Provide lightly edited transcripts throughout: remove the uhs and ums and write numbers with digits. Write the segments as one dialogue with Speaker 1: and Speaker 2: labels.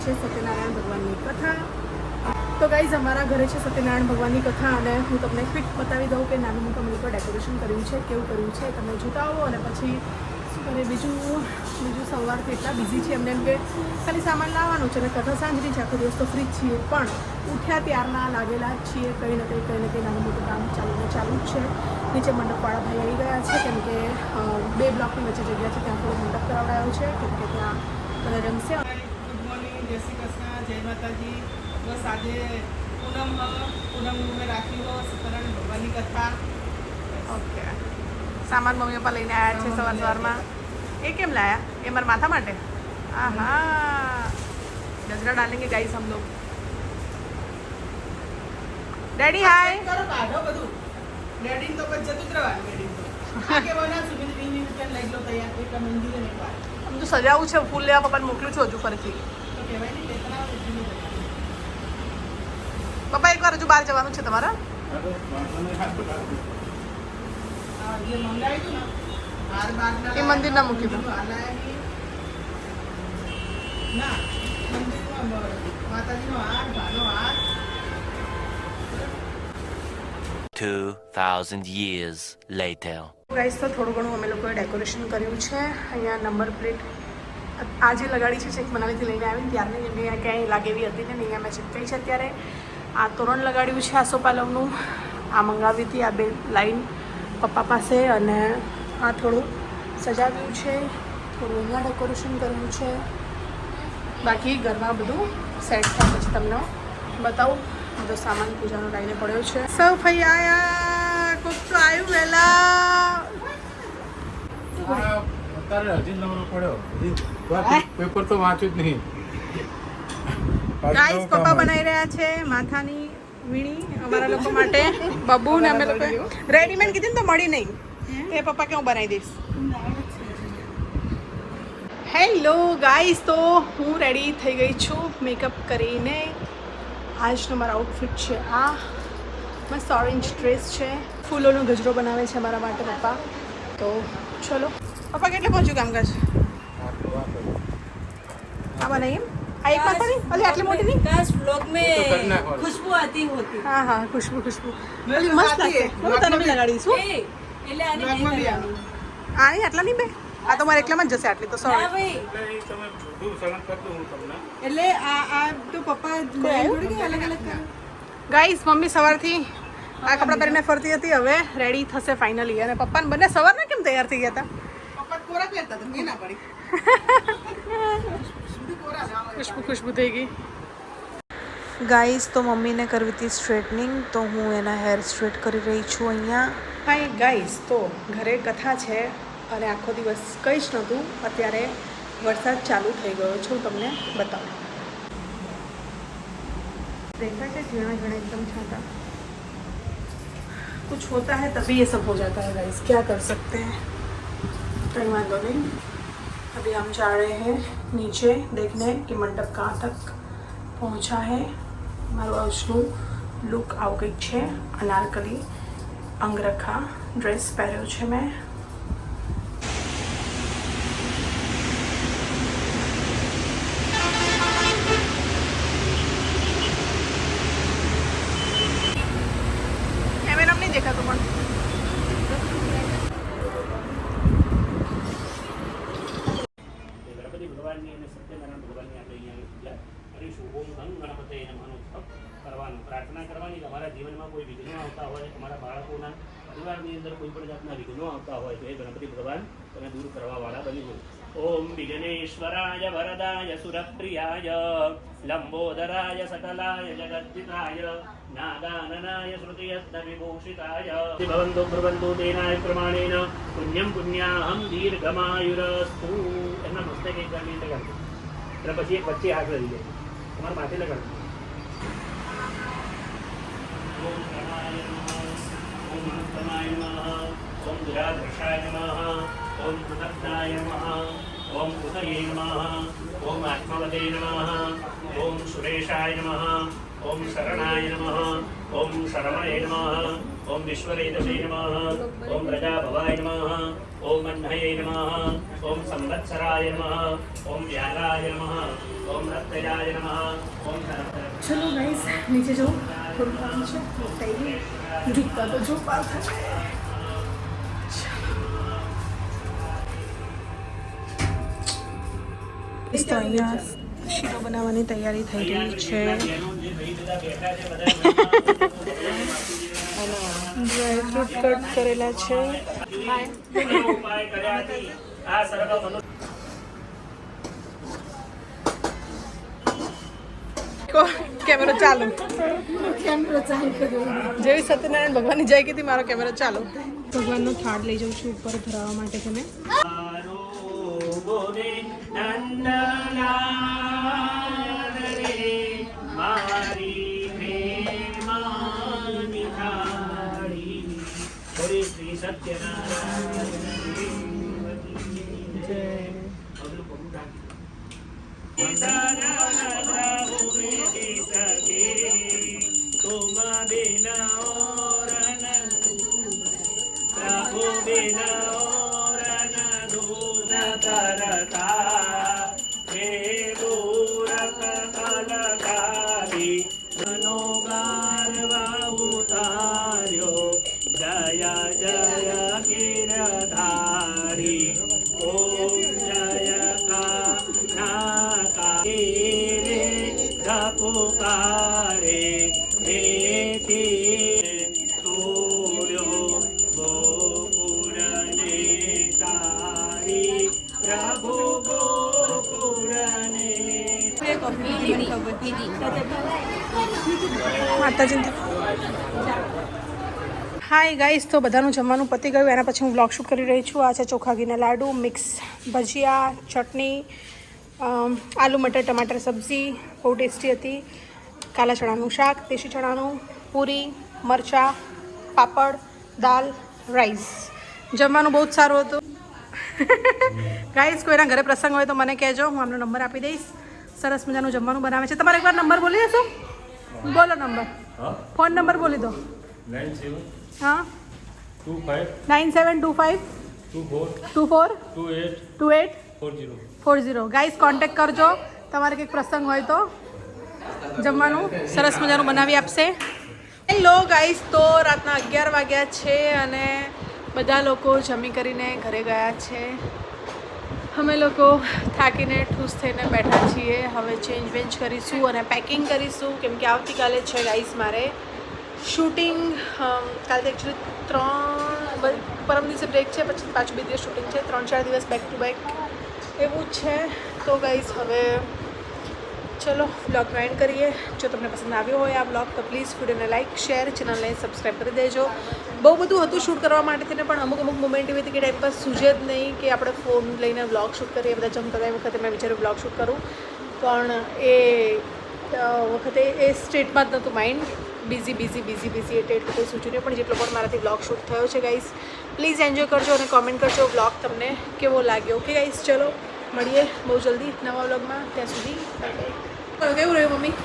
Speaker 1: છે સત્યનારાયણ ભગવાનની કથા. તો ગાઈઝ અમારા ઘરે છે સત્યનારાયણ ભગવાનની કથા અને હું તમને ક્વિક બતાવી દઉં કે નાનું મોટું અમે લોકો ડેકોરેશન કર્યું છે, કેવું કર્યું છે તમે જોતા આવો. અને પછી શું કરે બીજું સવારથી એટલા બિઝી છે એમને એમ કે ખાલી સામાન લાવવાનું છે અને કથા સાંજની છે, આખો દિવસ તો ફ્રી જ છીએ. પણ ઉઠ્યા ત્યારના લાગેલા જ છીએ, કંઈ ને કંઈ નાનું મોટું કામ ચાલુ જ છે. નીચે મંડપવાળા ભાઈ આવી ગયા છે કેમ કે 2 બ્લોકની વચ્ચે જગ્યા છે, ત્યાં થોડો મંડપ કરાવડાયો છે કેમ કે ત્યાં બધા રમશે. ગુડ મોર્નિંગ, જય શ્રી કૃષ્ણ, જય માતાજી. બસ આજે પૂનમ મેં રાખી હો સત્યનારાયણ ભગવાનની કથા. ઓકે, સામાન મમ્મી પપ્પા લઈને આવ્યા છે સવારમાં. એ કેમ લાયા? એ મારા માથા માટે. હા હા, ગજરા ડાલેંગે ગાઈસ હમ લોગ. ડેડી હાય કરો, કાઢો બધું. ડેડી તો પછી જતું જ રહેવાનું. ડેડી તો આગે બનાવશું કે 20 મિનિટ લઈ લો તૈયાર. એક મંદિરે નહીં પાર આમ તો સજાવું છે. ફૂલ લેવા પપ્પાને મોકલ્યું છું હજુ ફરીથી. તો કહેવાય ને કેટલા પપ્પા એકવાર હજુ બહાર જવાનું છે તમારા. એ મંદિર ના મૂકી દો.
Speaker 2: 2000 years later.
Speaker 1: ગાઈસ તો થોડું ઘણું અમે લોકોએ ડેકોરેશન કર્યું છે. અહીંયા નંબર પ્લેટ આજે લગાડી છે, ચેક મનાલીથી લઈને આવી ત્યારની. અહીંયા ક્યાંય લાગે એવી હતી ને અહીંયા મેં ચીપકાઈ છે. અત્યારે આ તોરણ લગાડ્યું છે આસોપાલવનું. આ મંગાવી હતી આ 2 લાઈન પપ્પા પાસે. અને આ થોડું સજાવ્યું છે, થોડું અહીંયા ડેકોરેશન કર્યું છે. બાકી ઘરમાં બધું સેટ થાય પછી તમને બતાવું. બધો સામાન પૂજાનો લાઈને પડ્યો છે. સૌ ભાઈ આયા, કોક તો આવ્યું વહેલા.
Speaker 3: અત્યારે હજી નવરો પડ્યો, પેપર તો વાંચ્યું જ નહીં.
Speaker 1: ગાઈસ પપ્પા બનાવી રહ્યા છે માથાની વીણી અમારા લોકો માટે. બબુ ને અમે લોકો રેડીમેડ કીધી ને તો મળી નહીં. એ પપ્પા કે હું બનાવી દઈશ. હેલો ગાઈસ, તો હું રેડી થઈ ગઈ છું મેકઅપ કરીને. આજનો મારો આઉટફિટ છે આ મસ્ત ઓરેન્જ ડ્રેસ છે. ફૂલોનો ગજરો બનાવે છે અમારા માટે પપ્પા. તો ચલો પપ્પા, કેટલે પહોંચ્યું કામકાજ? આ બનાવી એમ આ એક માં પડી અલી આટલી મોટી નહીં.
Speaker 4: काश व्लॉग में खुशबू आती होती
Speaker 1: હા હા, ખુશ્બુ અલી મસ્ત લાગે. હું તને બી લગાડીશું.
Speaker 4: એટલે આને નહીં કરવાની.
Speaker 1: આ નહીં આટલા નહીં બે, આ તો મારે એકલામાં જ જશે આટલી તો.
Speaker 4: ના
Speaker 1: સોરી.
Speaker 4: ભાઈ,
Speaker 3: તમે બધું સળંગ કરી દઉં હું તમને.
Speaker 4: એટલે આ તો પપ્પા અલગ અલગ કરે.
Speaker 1: ગાઈસ મમ્મી સવારથી આ કપડાં પહેરીને ફરતી હતી, હવે રેડી થશે ફાઇનલી. અને પપ્પાને બંને સવારના કેમ તૈયાર થઈ ગયા હતા? પપ્પા કોરા પહેરતા હતા, મેં ના પડી. ખુશ્બુ થઈ ગઈ.
Speaker 5: ગાઈઝ તો મમ્મીને કરવી હતી સ્ટ્રેટનિંગ, તો હું એના હેર સ્ટ્રેટ કરી રહી છું અહીંયા.
Speaker 1: હાય ગાઈસ, તો ઘરે કથા છે અને આખો દિવસ કંઈ જ નહોતું. અત્યારે વરસાદ ચાલુ થઈ ગયો છે, હું તમને બતાવું. देखा कि जीना जीना एकदम छाता कुछ होता है तभी ये सब हो जाता है गाइस, क्या कर सकते हैं. कहीं वांधो नहीं. अभी हम जा रहे हैं नीचे देखने कि मंडप कहाँ तक पहुँचा है. મારું આજનું લુક આવું કંઈક છે. અનારકલી અંગરખા ડ્રેસ પહેર્યો છે મેં. કેમેરા નહીં દેખાતું પણ
Speaker 6: ગણપતિ ભગવાનની અને સત્યનારાયણ ભગવાનની આપણે અહીંયા પૂજા કરીશું. ઓમ ગંગ ગણપતે નમઃનો જપ કરવાનો, પ્રાર્થના કરવાની. તમારા જીવનમાં કોઈ વિઘ્નો આવતા હોય, તમારા બાળકોના પરિવારની અંદર કોઈ પણ જાતના વિઘ્નો આવતા હોય તો એ ગણપતિ ભગવાન તમે દૂર કરવાવાળા બની હોય. ઓમ વિઘ્નેશ્વરાય વરદાય સુરપ્રિયાય લંબોદરાય સકલાય જગદ્દિતાય નાદાનનાય શ્રુતિયસ્ન વિભૂષિતાય ભવન્તો બ્રુવન્તો તેનાય પ્રમાણેન પુણ્યમ પુણ્યાહમ દીર્ઘમાયુરસ્તુ. એમના મસ્તકે એક વાર લગાડજો અને પછી એક વચ્ચે હાથ લઈ જાય, તમારા માથે લગાડજો. ઓમ પ્રાણાય નમઃ, ઓમ અનંતમાય નમઃ, ઓમ દુરાધર્ષાય નમઃ, ઓમ કૃતજ્ઞાય નમઃ, ઓમ કૃતયે નમઃ, ઓમ આત્મવતે નમઃ, ઓમ સુરેશાય નમઃ, ઓમ શરણાય નમઃ ઓમ શરમણે નમઃ ઓમ વિશ્વરેદસે નમઃ ઓમ પ્રજાભવાય નમઃ ઓમ અન્નયે નમઃ ઓમ સંવત્સરાય નમઃ ઓમ વ્યાલાય નમઃ ઓમ રક્તયાય નમઃ ઓમ
Speaker 1: ચલો ગાઈસ નીચે જાઉં, થોડું કામ છે, થઈ ગયું જૂતા તો જો પાર થશે. તો અહીંયા શીરો બનાવવાની તૈયારી થઈ રહી છે. ડ્રાયફ્રૂટ કટ કરેલા છે.
Speaker 6: ઉપાય કર્યાથી આ સર્વ મનુષ્ય
Speaker 1: કેમેરો ચાલુ જેવી સત્યનારાયણ ભગવાનની જય કીધી મારો કેમેરો ચાલુ. ભગવાનનો થાળ લઈ જાઉં છું ઉપર ધરાવવા માટે તમે.
Speaker 6: બોલે નંદલાલ રે મારી પ્રેમાની થાળી બોલે શ્રી સત્યનારાયણ तुम बिना और न प्रभु बिना और न दूर करता हे मूरख कलकारी मनोगारवा उतार्यो जय जय गिरधारी ओम जय का पुकारे
Speaker 1: માતાજી. હાય ગાઈસ, તો બધાનું જમવાનું પતી ગયું. એના પછી હું બ્લોગ શૂટ કરી રહી છું. આ છે ચોખા ઘીના લાડુ, મિક્સ ભજીયા, ચટણી, આલુ મટર ટમાટર સબ્જી બહુ ટેસ્ટી હતી, કાલા ચણાનું શાક, દેશી ચણાનું, પૂરી, મરચાં, પાપડ, દાલ, રાઈસ. જમવાનું બહુ જ સારું હતું. ગાઈસ, કોઈના ઘરે પ્રસંગ હોય તો મને કહેજો, હું આમનો નંબર આપી દઈશ. સરસ મજાનું જમવાનું બનાવે છે. તમારે એકવાર નંબર બોલી દેશો? બોલો નંબર, ફોન નંબર બોલી દો.
Speaker 3: 97
Speaker 1: હા,
Speaker 3: 25
Speaker 1: 9725 24 28 40. ગાઈસ, કોન્ટેક્ટ કરજો તમારે કંઈક પ્રસંગ હોય તો. જમવાનું સરસ મજાનું બનાવી આપશે. હેલો ગાઈસ, તો રાતના 11 વાગ્યા છે અને બધા લોકો જમી કરીને ઘરે ગયા છે. અમે લોકો થાકીને ઠૂસ થઈને બેઠા છીએ. હવે ચેન્જ વેન્જ કરીશું અને પેકિંગ કરીશું, કેમ કે આવતીકાલે છે ગાઈસ મારે શૂટિંગ. કાલે એકચ્યુઅલી પરમ દિવસે બ્રેક છે, પછી પાછું 2 દિવસ શૂટિંગ છે, 3-4 દિવસ બેક ટુ બેક એવું જ છે. તો ગાઈસ હવે ચલો બ્લોગનો એન્ડ કરીએ. જો તમને પસંદ આવ્યો હોય આ બ્લોગ તો પ્લીઝ વિડીયોને લાઇક, શેર, ચેનલને સબસ્ક્રાઈબ કરી દેજો. બહુ બધું હતું શૂટ કરવા માટે થઈને, પણ અમુક મોમેન્ટ એવી હતી કે ટાઈમ પર સૂઝે જ નહીં કે આપણે ફોન લઈને બ્લોગ શૂટ કરીએ. બધા જમતા હતા એ વખતે મેં વિચાર્યું બ્લોગ શૂટ કરું, પણ એ વખતે એ સ્ટેટમાં જ નહોતું માઇન્ડ. બિઝી એટલે એટલું કોઈ સૂચવું નહીં. પણ જેટલો પણ મારાથી બ્લોગ શૂટ થયો છે ગાઈસ, પ્લીઝ એન્જોય કરજો અને કોમેન્ટ કરજો બ્લોગ તમને કેવો લાગ્યો. ઓકે ગાઈસ, ચલો મળીએ બહુ જલ્દી નવા બ્લોગમાં. ત્યાં સુધી બાય. કેવું રહ્યું મમ્મી?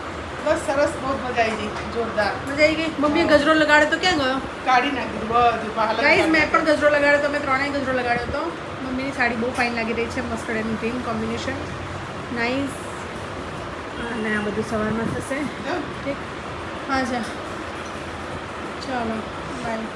Speaker 4: બસ સરસ, બહુ મજા આવી ગઈ, જોરદાર
Speaker 1: મજા આવી ગઈ. મમ્મીએ ગજરો લગાડ્યો તો ક્યાં ગયો?
Speaker 4: કાઢી નાખ્યું બધું.
Speaker 1: ગાઈસ, મેં પણ ગજરો લગાડ્યો તો, મેં 3 ગજરો લગાડ્યો હતો. મમ્મીની સાડી બહુ ફાઇન લાગી રહી છે, mustard and green combination, nice. અને આ બધું સવારમાં થશે. ઠીક, હા જા, ચાલો બાય.